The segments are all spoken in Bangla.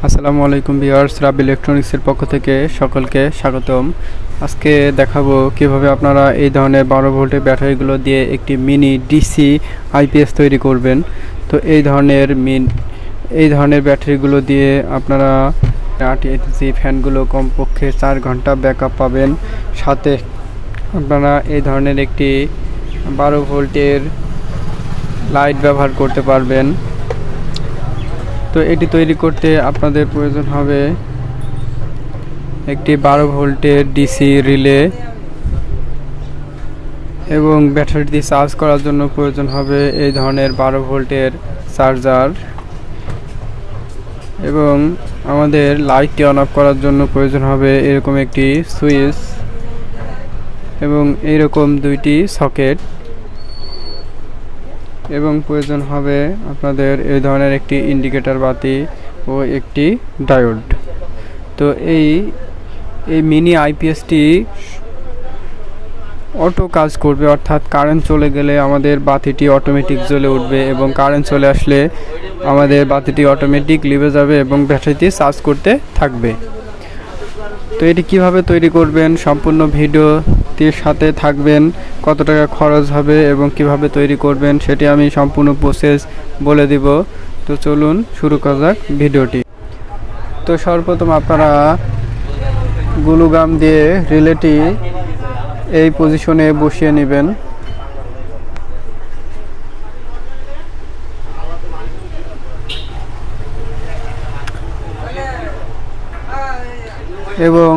আসসালামু আলাইকুম ভিউয়ার্স, রাব ইলেকট্রনিক্সের পক্ষ থেকে সকলকে স্বাগতম। আজকে দেখাবো কিভাবে আপনারা এই ধরনের 12 ভোল্টের ব্যাটারিগুলো দিয়ে একটি মিনি ডিসি আইপিএস তৈরি করবেন। তো এই ধরনের ব্যাটারিগুলো দিয়ে আপনারা 8 ইঞ্চি ফ্যানগুলো কমপক্ষে 4 ঘন্টা ব্যাকআপ পাবেন। সাথে আপনারা এই ধরনের একটি 12 ভোল্টের লাইট ব্যবহার করতে পারবেন। তো এটি তৈরি করতে আপনাদের প্রয়োজন হবে একটি 12 ভোল্টের ডিসি রিলে এবং ব্যাটারি দিয়ে চার্জ করার জন্য প্রয়োজন হবে এই ধরনের 12 ভোল্টের চার্জার, এবং আমাদের লাইটটি অন অফ করার জন্য প্রয়োজন হবে এরকম একটি সুইচ এবং এইরকম দুইটি সকেট, এবং প্রয়োজন হবে আপনাদের এই ধরনের একটি ইন্ডিকেটর বাতি ও একটি ডায়োড। তো এই মিনি আইপিএসটি অটো কাজ করবে, অর্থাৎ কারেন্ট চলে গেলে আমাদের বাতিটি অটোমেটিক জ্বলে উঠবে এবং কারেন্ট চলে আসলে আমাদের বাতিটি অটোমেটিক লিভে যাবে এবং ব্যাটারিটি চার্জ করতে থাকবে। তো এটি কিভাবে তৈরি করবেন সম্পূর্ণ ভিডিওটির সাথে থাকবেন। কত টাকা খরচ হবে এবং কিভাবে তৈরি করবেন সেটি আমি সম্পূর্ণ প্রসেস বলে দিব। তো চলুন শুরু করা যাক ভিডিওটি। তো সর্বপ্রথম আপনারা গ্লু গাম দিয়ে রিলেটি এই পজিশনে বসিয়ে নেবেন এবং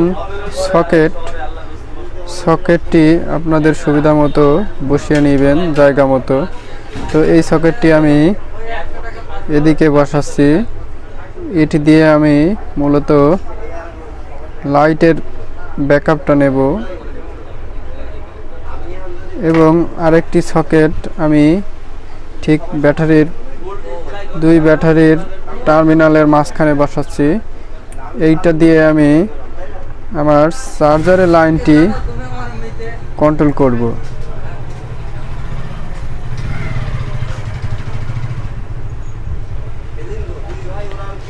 সকেটটি আপনাদের সুবিধা মতো বসিয়ে নেবেন জায়গা মতো। তো এই সকেটটি আমি এদিকে বসাচ্ছি। এটি দিয়ে আমি মূলত লাইটের ব্যাকআপটা নেব এবং আরেকটি সকেট আমি ঠিক দুই ব্যাটারির টার্মিনালের মাঝখানে বসাচ্ছি। এইটা দিয়ে আমি আমার চার্জারের লাইনটি কন্ট্রোল করব।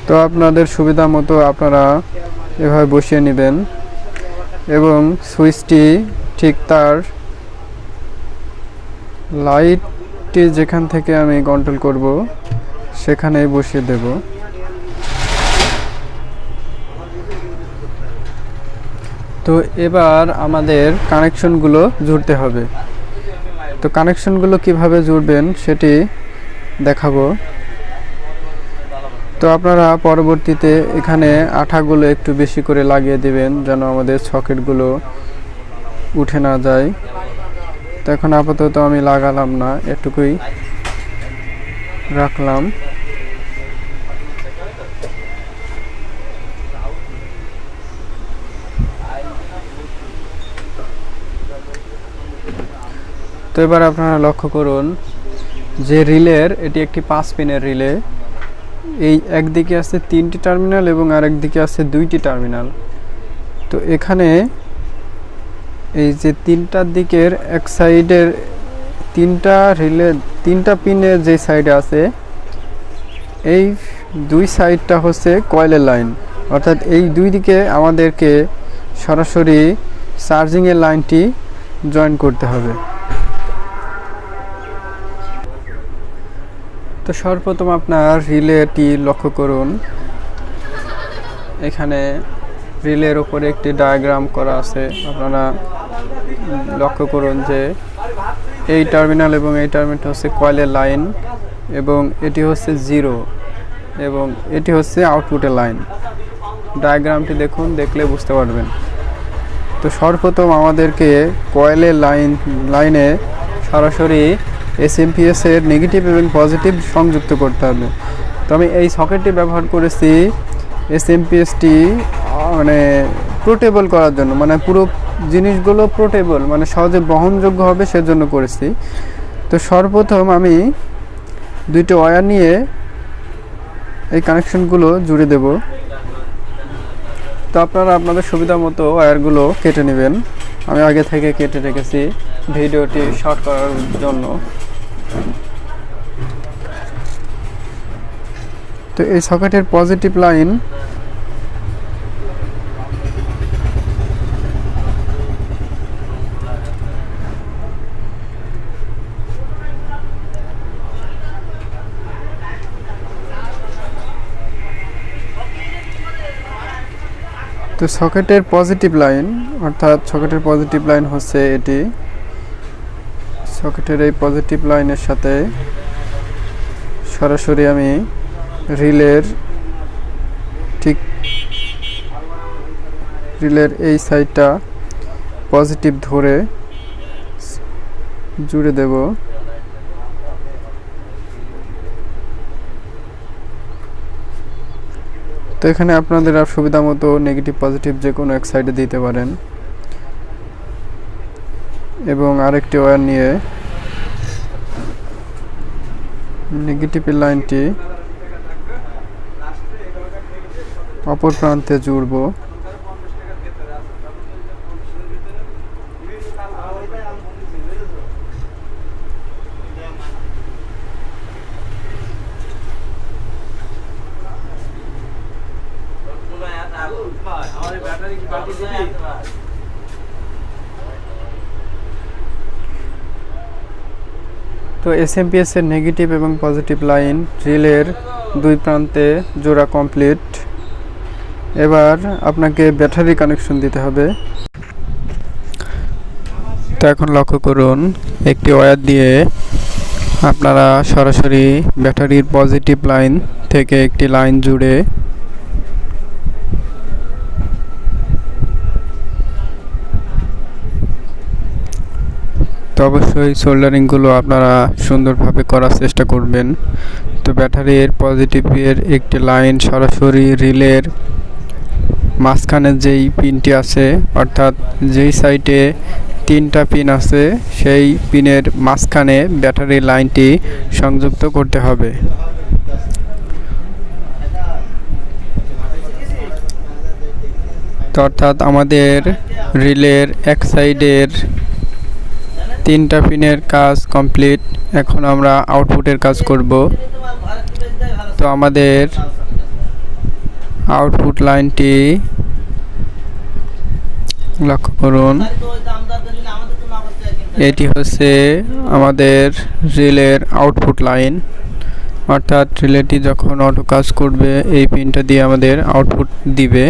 তো আপনাদের সুবিধা মতো আপনারা এভাবে বসিয়ে নেবেন এবং সুইচটি ঠিক তার লাইটটি যেখান থেকে আমি কন্ট্রোল করব সেখানে বসিয়ে দেব। তো এবার আমাদের কানেকশনগুলো জুড়তে হবে। তো কানেকশনগুলো কিভাবে জুড়বেন সেটি দেখাবো। তো আপনারা পরবর্তীতে এখানে আঠাগুলো একটু বেশি করে লাগিয়ে দেবেন যেন আমাদের সকেটগুলো উঠে না যায়। তো এখন আপাতত আমি লাগালাম না, এটুকুই রাখলাম। তো এবার আপনারা লক্ষ্য করুন যে রিলের এটি একটি 5 পিনের রিলে। এই একদিকে আছে 3টি টার্মিনাল এবং আরেক দিকে আছে 2টি টার্মিনাল। তো এখানে এই যে 3টার দিকের এক সাইডের 3টা পিনের যে সাইডে আছে এই 2 সাইডটা হচ্ছে কয়েলের লাইন, অর্থাৎ এই দুই দিকে আমাদেরকে সরাসরি চার্জিংয়ের লাইনটি জয়েন করতে হবে। তো সর্বপ্রথম আপনার রিলেটি লক্ষ্য করুন, এখানে রিলের উপরে একটি ডায়াগ্রাম করা আছে। আপনারা লক্ষ্য করুন যে এই টার্মিনাল এবং এই টার্মিনাল হচ্ছে কয়েলের লাইন এবং এটি হচ্ছে 0 এবং এটি হচ্ছে আউটপুটের লাইন। ডায়াগ্রামটি দেখুন, দেখলে বুঝতে পারবেন। তো সর্বপ্রথম আমাদেরকে কয়েলের লাইনে সরাসরি এসএমপিএস এর নেগেটিভ এবং পজিটিভ সংযুক্ত করতে হবে। তো আমি এই সকেটটি ব্যবহার করেছি এসএমপিএসটি মানে পোর্টেবল করার জন্য, মানে পুরো জিনিসগুলো পোর্টেবল মানে সহজে বহনযোগ্য হবে সেজন্য করেছি। তো সর্বপ্রথম আমি 2টি ওয়্যার নিয়ে এই কানেকশনগুলো জুড়ে দেব। তো আপনারা আপনাদের সুবিধা মতো ওয়্যারগুলো কেটে নেবেন। আমি আগে থেকে কেটে রেখেছি ভিডিওটি শর্ট করার জন্য। তো এই সকেটের পজিটিভ লাইন তো সকেটের পজিটিভ লাইন, অর্থাৎ সকেটের পজিটিভ লাইন হচ্ছে এটি। সকেটের এই পজিটিভ লাইনের সাথে সরাসরি আমি রিলের এই সাইডটা পজিটিভ ধরে জুড়ে দেব। তো এখানে আপনাদের আর সুবিধা মতো নেগেটিভ পজিটিভ যে কোনো এক সাইডে দিতে পারেন। এবং আরেকটি ওয়্যার নিয়ে নেগেটিভের লাইনটি অপর প্রান্তে জুড়ব। তো এসএমপিএস এর নেগেটিভ এবং পজিটিভ লাইন রিলের দুই প্রান্তে জোড়া কমপ্লিট। এবার আপনাকে ব্যাটারি কানেকশন দিতে হবে। তো এখন লক্ষ্য করুন, একটি ওয়্যার দিয়ে আপনারা সরাসরি ব্যাটারির পজিটিভ লাইন থেকে একটি লাইন জুড়ে তো অবশ্যই সোল্ডারিংগুলো আপনারা সুন্দরভাবে করার চেষ্টা করবেন। তো ব্যাটারির পজিটিভের একটি লাইন সরাসরি রিলের মাঝখানে যেই পিনটি আছে, অর্থাৎ যেই সাইডে তিনটা পিন আছে সেই পিনের মাঝখানে ব্যাটারির লাইনটি সংযুক্ত করতে হবে। তো অর্থাৎ আমাদের রিলের এক সাইডের তিনটা পিনের কাজ কমপ্লিট। এখন আমরা আউটপুটের কাজ করব। তো আমাদের আউটপুট লাইনটি লক্ষ্য করুন, এটি হচ্ছে আমাদের রিলের আউটপুট লাইন। অর্থাৎ রিলেটি যখন অটো কাজ করবে এই পিনটা দিয়ে আমাদের আউটপুট দিবে।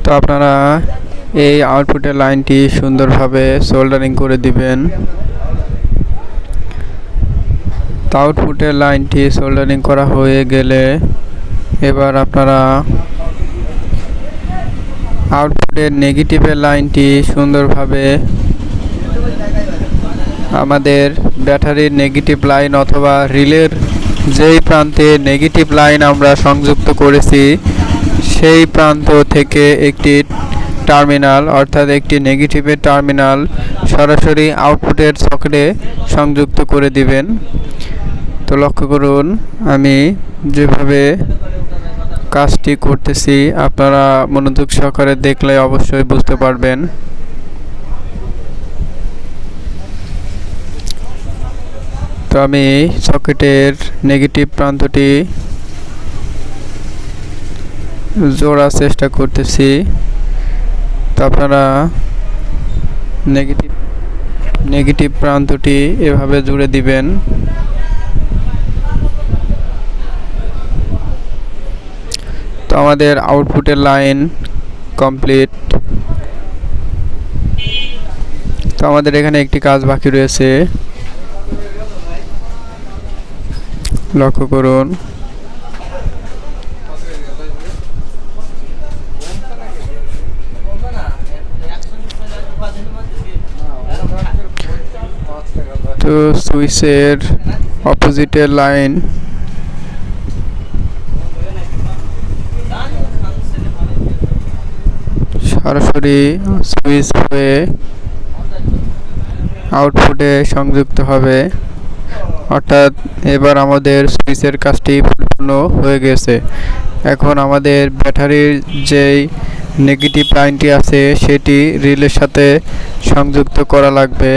তো আপনারা এই আউটপুটের লাইনটি সুন্দরভাবে সোল্ডারিং করে দিবেন। তো আউটপুটের লাইনটি সোল্ডারিং করা হয়ে গেলে এবার আপনারা আউটপুটের নেগেটিভের লাইনটি সুন্দরভাবে আমাদের ব্যাটারির নেগেটিভ লাইন অথবা রিলের যেই প্রান্তে নেগেটিভ লাইন আমরা সংযুক্ত করেছি সেই প্রান্ত থেকে একটি টার্মিনাল, অর্থাৎ একটি নেগেটিভের টার্মিনাল সরাসরি আউটপুটের সকেটে সংযুক্ত করে দিবেন। তো লক্ষ্য করুন, আমি যেভাবে কাজটি করতেছি আপনারা মনোযোগ সহকারে দেখলে অবশ্যই বুঝতে পারবেন। তো আমি সকেটের নেগেটিভ প্রান্তটি জোড়ার চেষ্টা করতেছি। তো আপনারা নেগেটিভ প্রান্তটি এভাবে জুড়ে দিবেন। তো আমাদের আউটপুটের লাইন কমপ্লিট। তো আমাদের এখানে একটি কাজ বাকি রয়েছে, লক্ষ্য করুন। তো সুইচের অপোজিটের লাইন সরাসরি সুইচ হয়ে আউটপুটে সংযুক্ত হবে। অর্থাৎ এবার আমাদের সুইচের কাজটি পরিপূর্ণ হয়ে গেছে। এখন আমাদের ব্যাটারির যেই নেগেটিভ লাইনটি আছে সেটি রিলের সাথে সংযুক্ত করা লাগবে।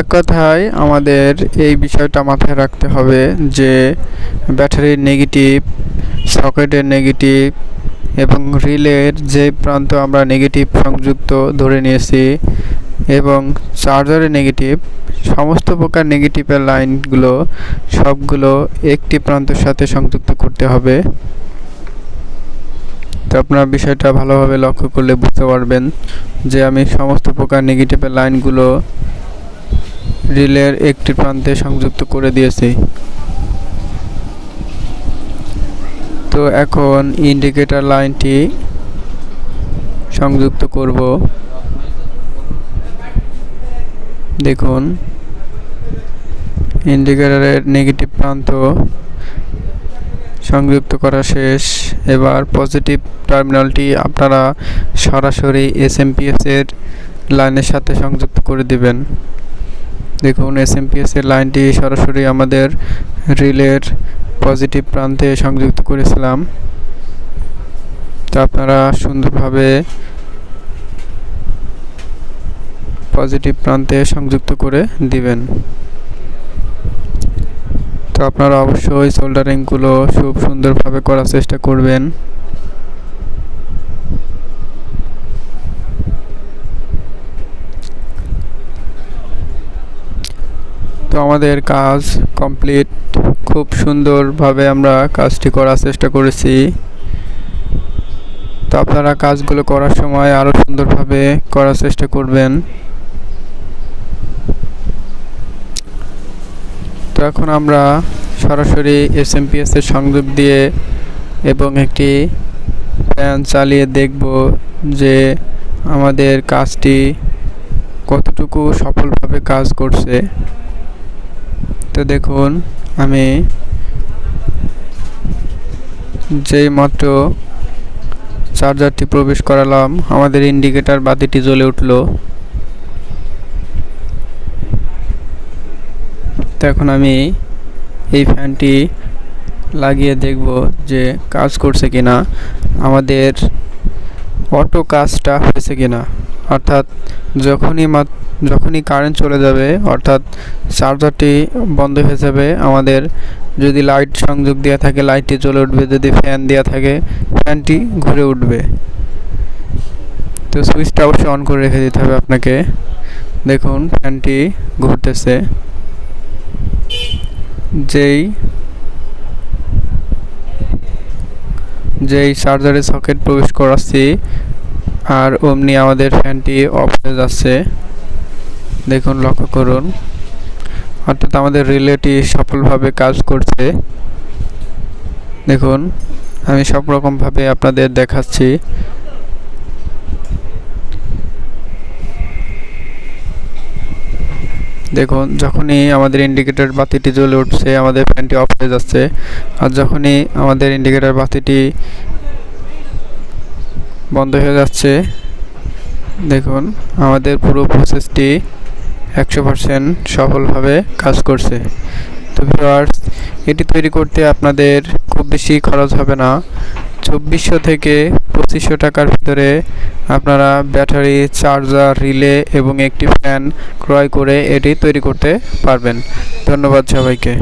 এক কথায় আমাদের এই বিষয়টা মাথায় রাখতে হবে যে ব্যাটারির নেগেটিভ, সকেটের নেগেটিভ এবং রিলের যে প্রান্ত আমরা নেগেটিভ সংযুক্ত ধরে নিয়েছি এবং চার্জারের নেগেটিভ, সমস্ত প্রকার নেগেটিভের লাইনগুলো সবগুলো একটি প্রান্তের সাথে সংযুক্ত করতে হবে। তো আপনারা বিষয়টা ভালোভাবে লক্ষ্য করলে বুঝতে পারবেন যে আমি সমস্ত প্রকার নেগেটিভের লাইনগুলো রিলের একটি প্রান্তে সংযুক্ত করে দিয়েছি। তো এখন ইন্ডিকেটর লাইনটি সংযুক্ত করব। দেখুন ইন্ডিকেটরের নেগেটিভ প্রান্ত সংযুক্ত করা শেষ। এবার পজিটিভ টার্মিনালটি আপনারা সরাসরি এসএমপিএস এর লাইনের সাথে সংযুক্ত করে দিবেন। দেখুন এসএমপিএস এর লাইনটি সরাসরি আমাদের রিলের পজিটিভ প্রান্তে সংযুক্ত করেছিলাম। তো আপনারা সুন্দরভাবে পজিটিভ প্রান্তে সংযুক্ত করে দিবেন। তো আপনারা অবশ্যই সোল্ডারিংগুলো খুব সুন্দরভাবে করার চেষ্টা করবেন। তো আমাদের কাজ কমপ্লিট, খুব সুন্দরভাবে আমরা কাজটি করার চেষ্টা করেছি। তো আপনারা কাজগুলো করার সময় আরও সুন্দরভাবে করার চেষ্টা করবেন। তো এখন আমরা সরাসরি এসএমপিএস এর সংযোগ দিয়ে এবং একটি ফ্যান চালিয়ে দেখব যে আমাদের কাজটি কতটুকু সফলভাবে কাজ করছে। তো দেখুন আমি যেই মাত্র চার্জারটি প্রবেশ করালাম আমাদের ইন্ডিকেটর বাতিটি জ্বলে উঠল। তো এখন আমি এই ফ্যানটি লাগিয়ে দেখব যে কাজ করছে কিনা, আমাদের অটো কাজটা হয়েছে কিনা। অর্থাৎ যখনই কারেন্ট চলে যাবে অর্থাৎ চার্জারটি বন্ধ হয়ে যাবে, আমাদের যদি লাইট সংযোগ দেওয়া থাকে লাইটটি জ্বলে উঠবে, যদি ফ্যান দেওয়া থাকে ফ্যানটি ঘুরে উঠবে। তো সুইচটা অবশ্যই অন করে রেখে দিতে হবে আপনাকে। দেখুন ফ্যানটি ঘুরতেছে, যেই চার্জারের সকেট প্রবেশ করাচ্ছি আর অমনি আমাদের ফ্যানটি অফ হয়ে যাচ্ছে। দেখুন লক্ষ্য করুন, অর্থাৎ আমাদের রিলেটি সফলভাবে কাজ করছে। দেখুন আমি সব রকমভাবে আপনাদের দেখাচ্ছি। দেখুন যখনই আমাদের ইন্ডিকেটর বাতিটি জ্বলে উঠছে আমাদের ফ্যানটি অফ হয়ে যাচ্ছে, আর যখনই আমাদের ইন্ডিকেটর বাতিটি বন্ধ হয়ে যাচ্ছে দেখুন আমাদের পুরো প্রসেসটি 100% সফলভাবে কাজ করছে। তো ভিউয়ার্স, এটি তৈরি করতে আপনাদের খুব বেশি খরচ হবে না। 2400 থেকে 2500 টাকার ভিতরে আপনারা ব্যাটারি, চার্জার, রিলে এবং একটি ফ্যান ক্রয় করে এটি তৈরি করতে পারবেন। ধন্যবাদ সবাইকে।